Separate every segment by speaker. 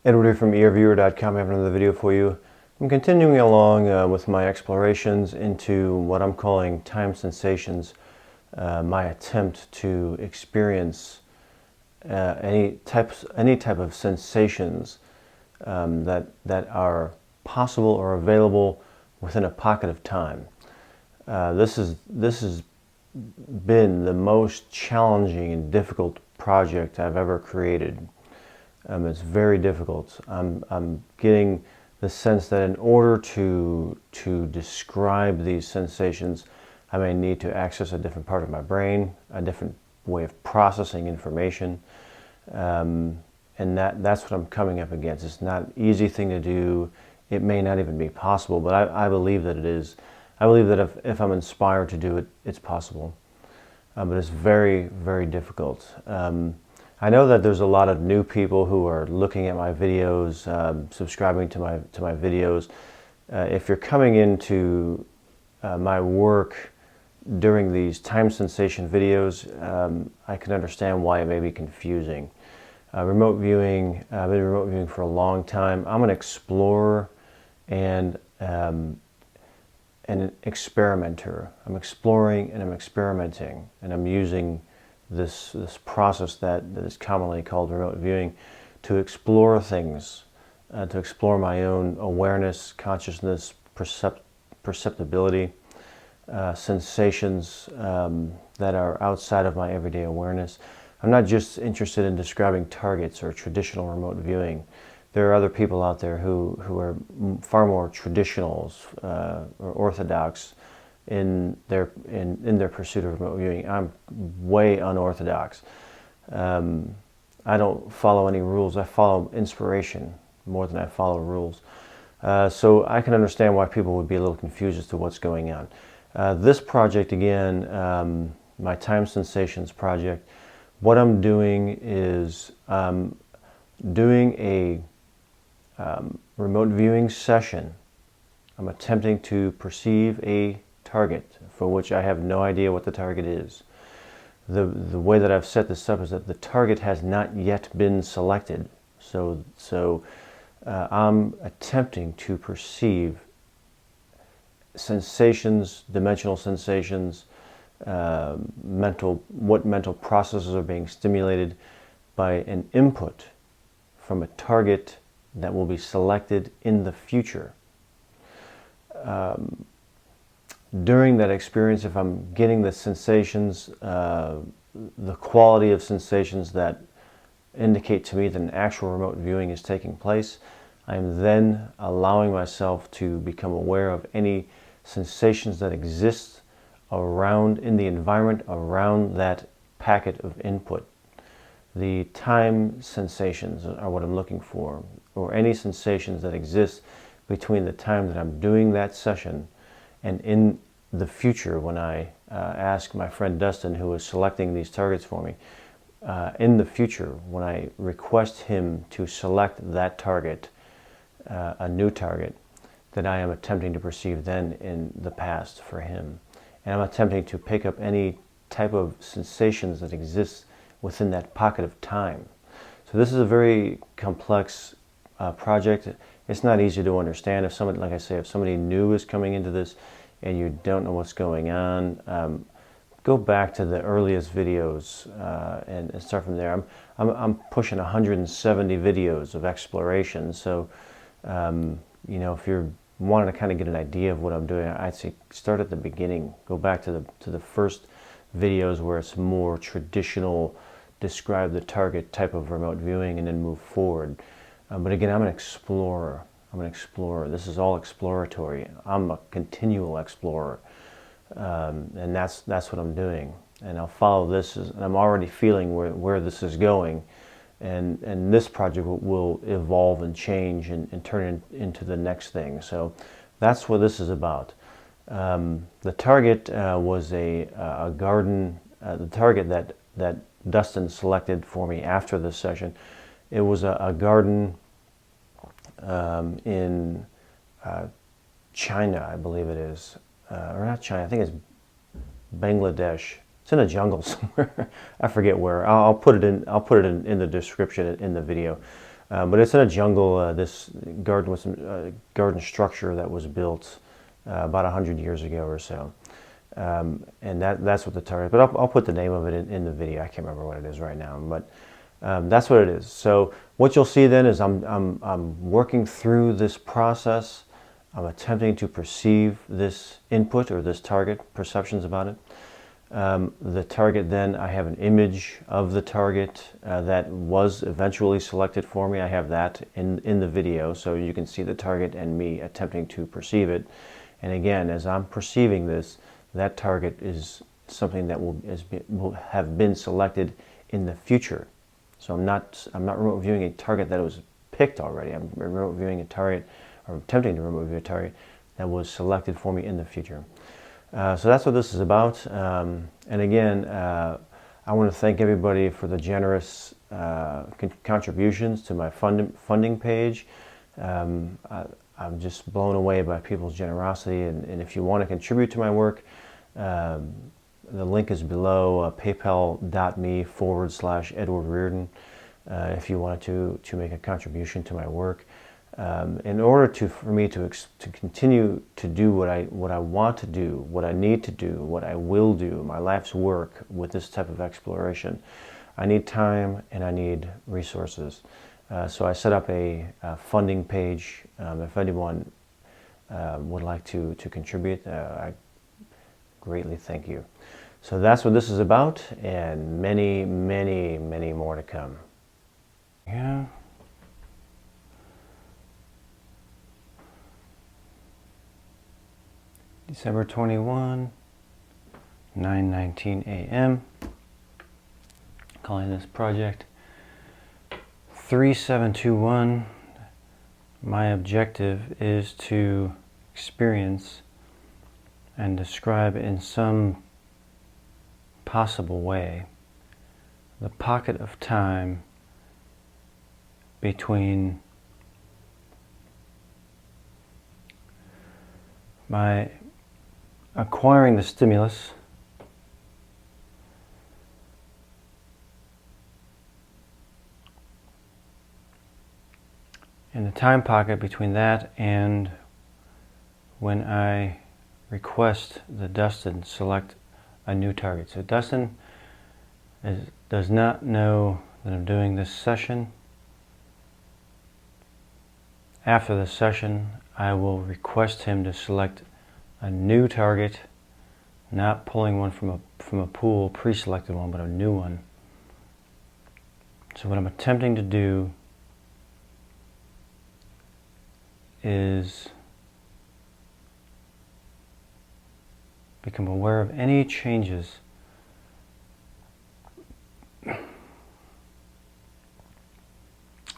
Speaker 1: Edward here from earviewer.com. I have another video for you. I'm continuing along with my explorations into what I'm calling time sensations, my attempt to experience any type of sensations that are possible or available within a pocket of time. This has been the most challenging and difficult project I've ever created. It's very difficult. I'm getting the sense that in order to describe these sensations, I may need to access a different part of my brain, a different way of processing information, and that's what I'm coming up against. It's not an easy thing to do. It may not even be possible, but I believe that it is. I believe that if I'm inspired to do it, it's possible. But it's very, very difficult. I know that there's a lot of new people who are looking at my videos, subscribing to my videos. If you're coming into my work during these time sensation videos, I can understand why it may be confusing. Remote viewing, I've been remote viewing for a long time. I'm an explorer and an experimenter. I'm exploring and I'm experimenting, and I'm using this process that is commonly called remote viewing to explore things, to explore my own awareness, consciousness, perceptibility, sensations that are outside of my everyday awareness. I'm not just interested in describing targets or traditional remote viewing. There are other people out there who are far more traditional or orthodox in their pursuit of remote viewing. I'm way unorthodox. I don't follow any rules. I follow inspiration more than I follow rules. So I can understand why people would be a little confused as to what's going on. This project, again, my Time Sensations project, what I'm doing is doing a remote viewing session. I'm attempting to perceive a target for which I have no idea what the target is. The way that I've set this up is that the target has not yet been selected. So I'm attempting to perceive sensations, dimensional sensations, what mental processes are being stimulated by an input from a target that will be selected in the future. During that experience, if I'm getting the sensations, the quality of sensations that indicate to me that an actual remote viewing is taking place, I'm then allowing myself to become aware of any sensations that exist around, in the environment around that packet of input. The time sensations are what I'm looking for, or any sensations that exist between the time that I'm doing that session and in the future when I ask my friend Dustin, who is selecting these targets for me, in the future when I request him to select that target, a new target, that I am attempting to perceive then in the past for him. And I'm attempting to pick up any type of sensations that exist within that pocket of time. So this is a very complex project. It's not easy to understand. If somebody, like I say, if somebody new is coming into this and you don't know what's going on, go back to the earliest videos and start from there. I'm pushing 170 videos of exploration. So, you know, if you're wanting to kind of get an idea of what I'm doing, I'd say start at the beginning. Go back to the first videos where it's more traditional, describe the target type of remote viewing, and then move forward. But again, I'm an explorer. This is all exploratory. I'm a continual explorer, and that's what I'm doing. And I'll follow this, and I'm already feeling where this is going, and this project will evolve and change and turn into the next thing. So that's what this is about. The target was a garden. The target that Dustin selected for me after this session, it was a garden in China, I believe it is, or not China. I think it's Bangladesh. It's in a jungle somewhere. I forget where. I'll put it in the description in the video. But it's in a jungle. This garden was a garden structure that was built about 100 years ago or so. And that's what the target, but I'll put the name of it in the video. I can't remember what it is right now, but that's what it is. So what you'll see then is I'm working through this process. I'm attempting to perceive this input or this target, perceptions about it. The target, then I have an image of the target that was eventually selected for me. I have that in the video, so you can see the target and me attempting to perceive it. And again, as I'm perceiving this, that target is something that will have been selected in the future. So I'm not remote viewing a target that was picked already. I'm remote viewing a target, or attempting to remote view a target that was selected for me in the future. So that's what this is about. And again, I want to thank everybody for the generous contributions to my funding page. I'm just blown away by people's generosity, and if you want to contribute to my work, the link is below, paypal.me/Edward Reardon, if you wanted to make a contribution to my work. In order for me to continue to do what I want to do, what I need to do, what I will do, my life's work with this type of exploration, I need time and I need resources. So I set up a funding page. If anyone would like to contribute, I greatly thank you. So that's what this is about, and many, many, many more to come. Yeah. December 21, 9:19 a.m. Calling this project 3721. My objective is to experience and describe in some possible way the pocket of time between my acquiring the stimulus and the time pocket between that and when I request that Dustin select a new target. So Dustin does not know that I'm doing this session. After the session, I will request him to select a new target, not pulling one from a pool, pre-selected one, but a new one. So what I'm attempting to do is become aware of any changes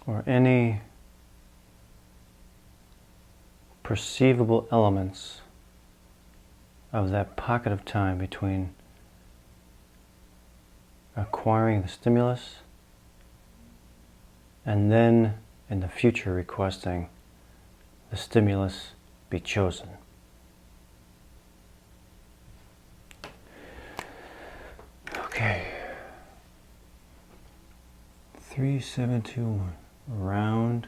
Speaker 1: or any perceivable elements of that pocket of time between acquiring the stimulus and then in the future requesting the stimulus be chosen. Okay. 3721. Round,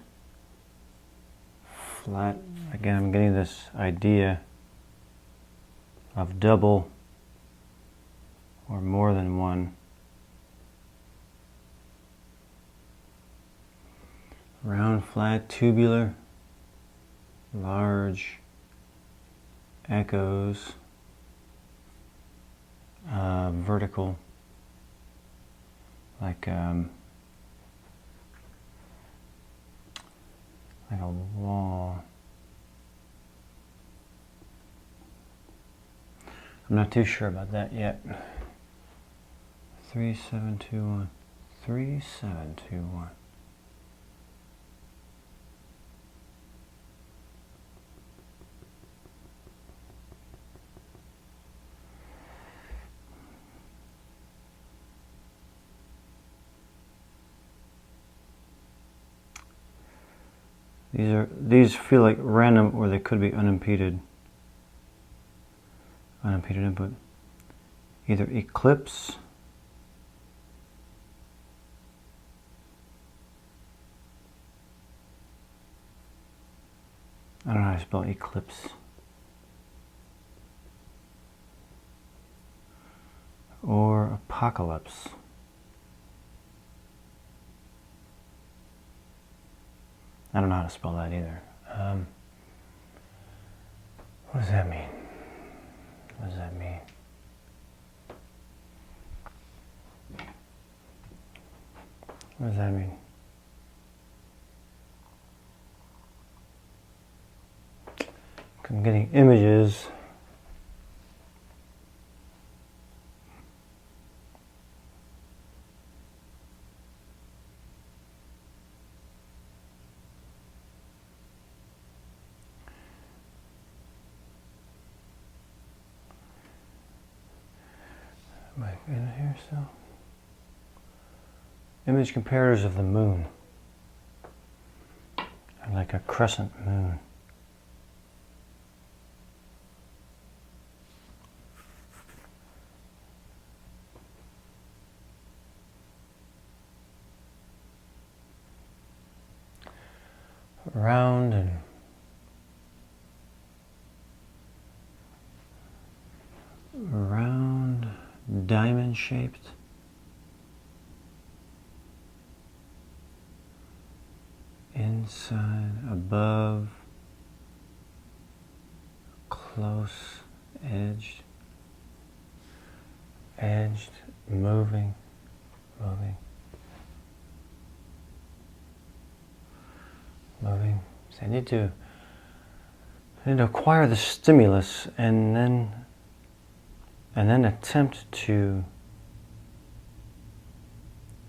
Speaker 1: flat. Again, I'm getting this idea of double or more than one. Round, flat, tubular, large, echoes, vertical, like a wall. I'm not too sure about that yet. 3721. 3721. These feel like random, or they could be unimpeded input. Either eclipse spell eclipse. Or apocalypse. I don't know how to spell that either. What does that mean? What does that mean? What does that mean? I'm getting images. Am I in here still? Image comparators of the moon. Like a crescent moon. Round and round, diamond shaped. Inside, above, close, edged, moving, moving. So I need to acquire the stimulus and then attempt to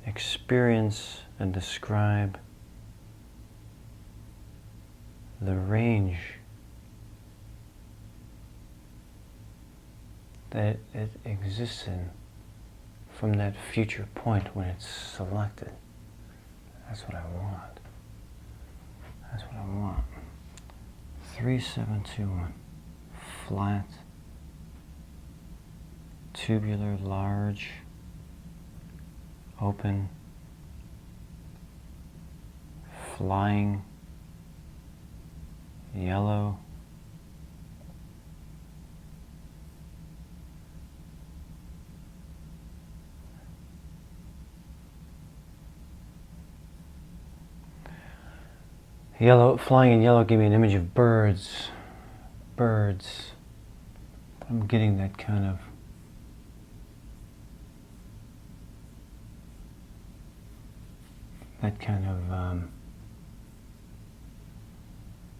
Speaker 1: experience and describe the range that it exists in from that future point when it's selected. That's what I want. That's what I want. 3721. Flat, tubular, large, open, flying, yellow, yellow, flying in yellow gave me an image of birds. Birds. I'm getting that kind of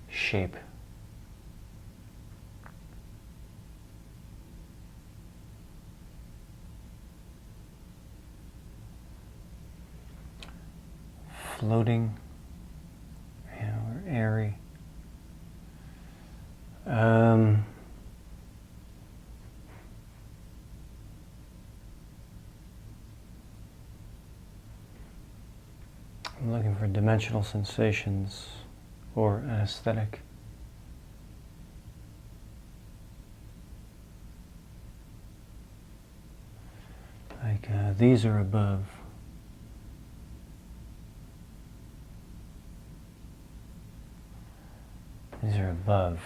Speaker 1: shape. Floating, or airy. I'm looking for dimensional sensations or an aesthetic. Like these are above. These are above.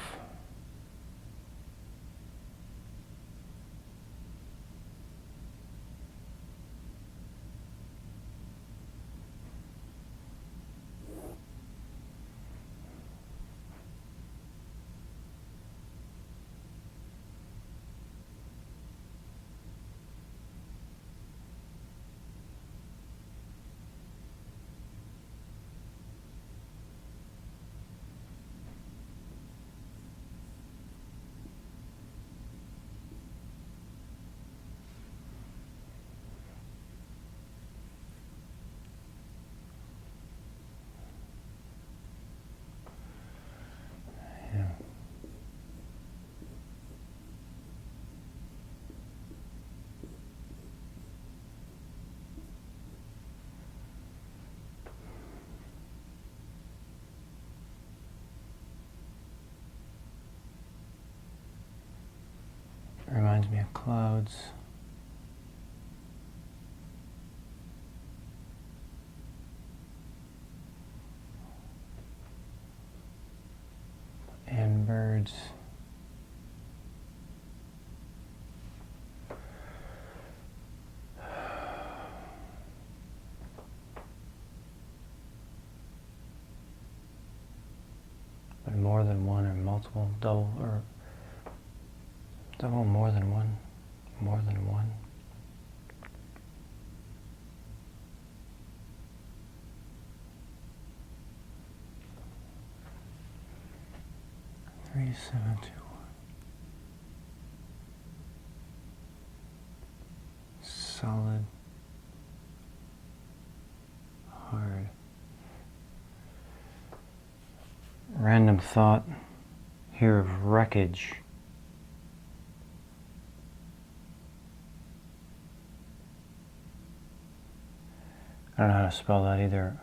Speaker 1: Reminds me of clouds. And words. But more than one or multiple, double, more than one, more than one. Three, 7, 2, 1. Solid, hard. Random thought here of wreckage. I don't know how to spell that either.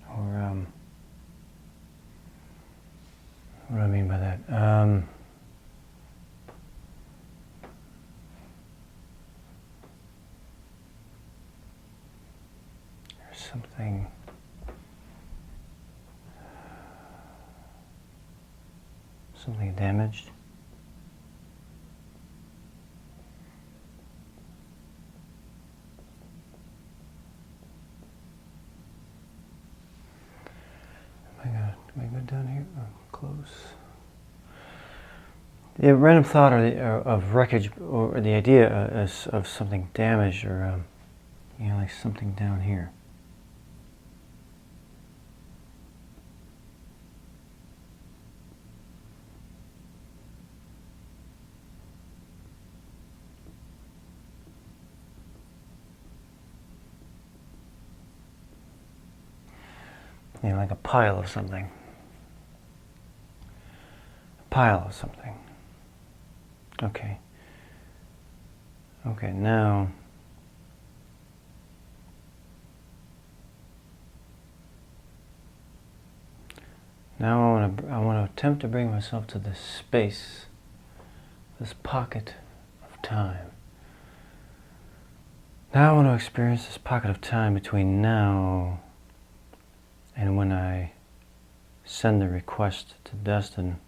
Speaker 1: Or, what do I mean by that? There's something damaged. Am I good down here? Oh, close. The random thought of wreckage, or the idea of something damaged, or like something down here. Like a pile of something. A pile of something. Okay. Okay, now I want to attempt to bring myself to this space, this pocket of time. Now I want to experience this pocket of time between now and when I send the request to Destin.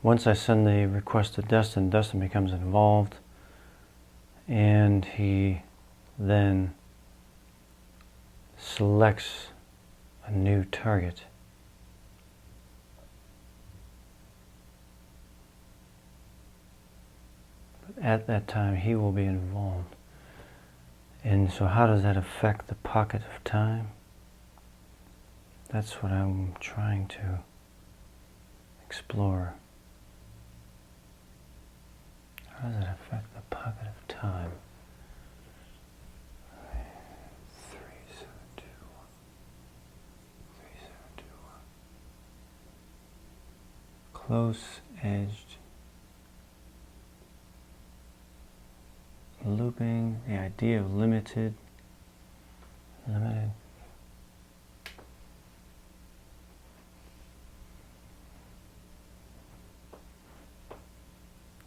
Speaker 1: Once I send the request to Destin, Destin becomes involved, and he then selects a new target. But at that time, he will be involved. And so how does that affect the pocket of time? That's what I'm trying to explore. How does it affect the pocket of time? 3, 7, 2, 1. 3, 7, 2, 1. Close-edged. Looping, the idea of limited.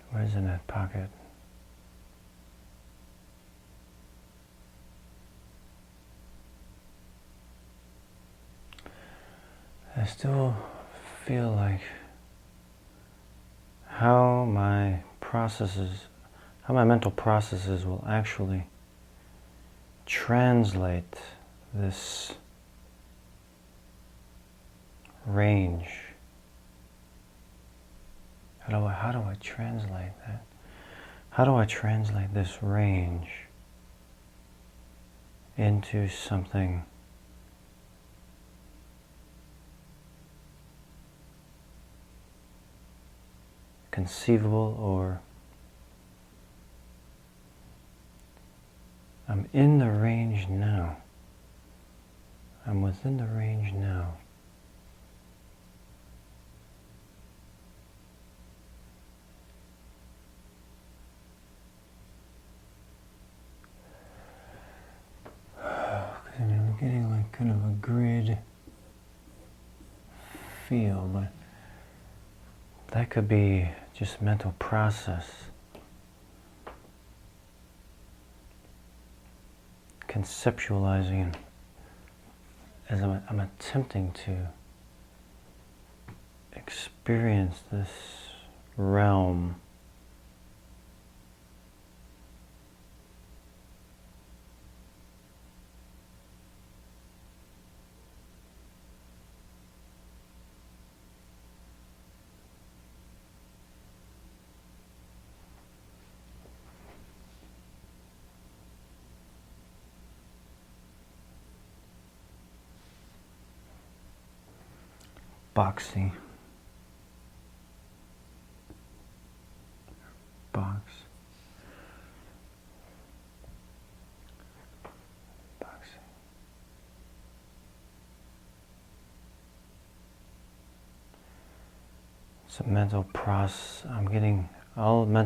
Speaker 1: What is in that pocket? I still feel like how my mental processes will actually translate this range. How do I translate that? How do I translate this range into something conceivable, or I'm in the range now. I'm within the range now. I'm getting like kind of a grid feel, but that could be just mental process. conceptualizing and as I'm attempting to experience this realm. Boxy. Box. Boxy. It's a mental process. I'm getting all my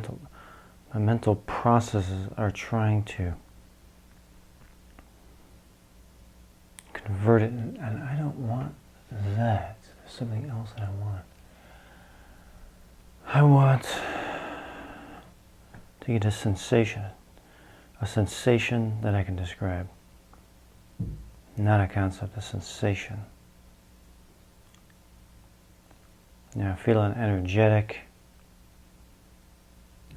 Speaker 1: mental processes are trying to convert it, and I don't want that. There's something else that I want. I want to get a sensation that I can describe. Not a concept, a sensation. Now I'm feeling energetic.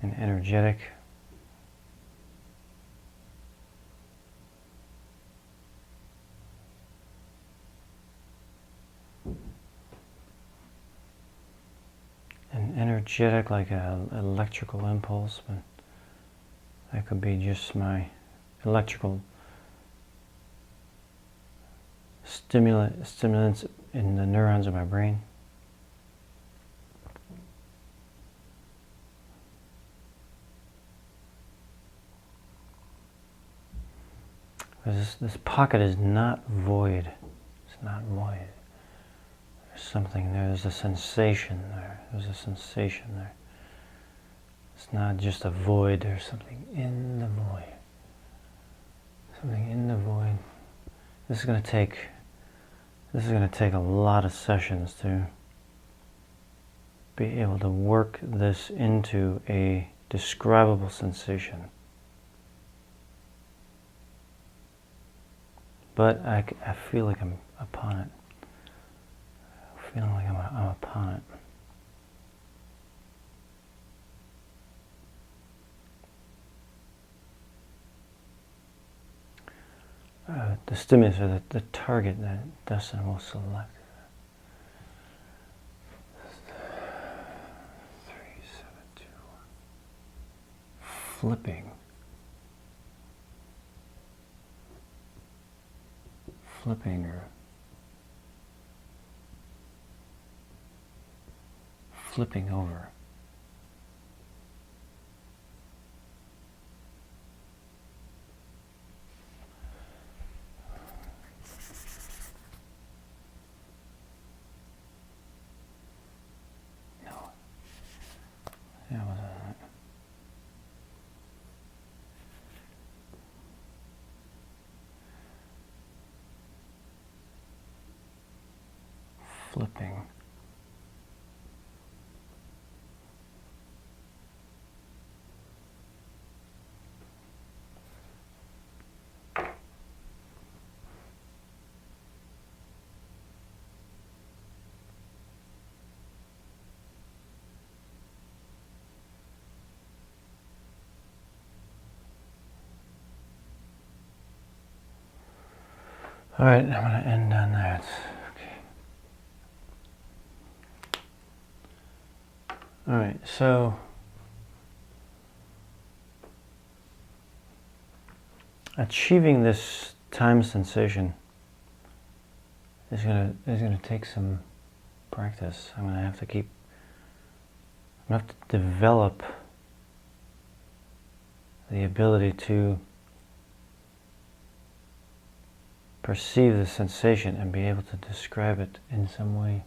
Speaker 1: And energetic like an electrical impulse, but that could be just my electrical stimulants in the neurons of my brain. This pocket is not void. It's not void. There's something there. There's a sensation there. There's a sensation there. It's not just a void. There's something in the void. Something in the void. This is going to take a lot of sessions to be able to work this into a describable sensation. But I feel like I'm upon it. Feeling like I'm upon it. The stimulus or the target that Dustin will select. 3, 7, 2, 1. Flipping or flipping over. No. Yeah, wasn't it? Flipping. All right, I'm going to end on that. Okay. All right, so achieving this time sensation is going to take some practice. I'm going to have to develop the ability to perceive the sensation and be able to describe it in some way.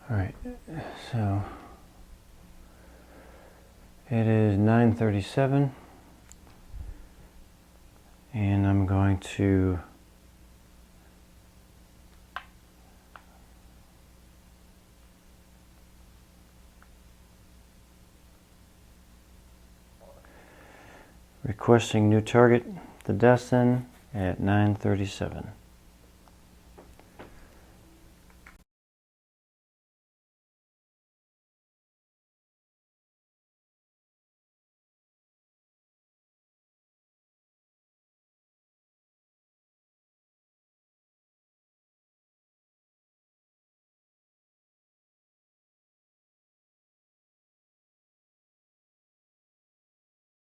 Speaker 1: All right, so it is 9:37, and I'm going to Requesting new target, the Destin, at 9:37.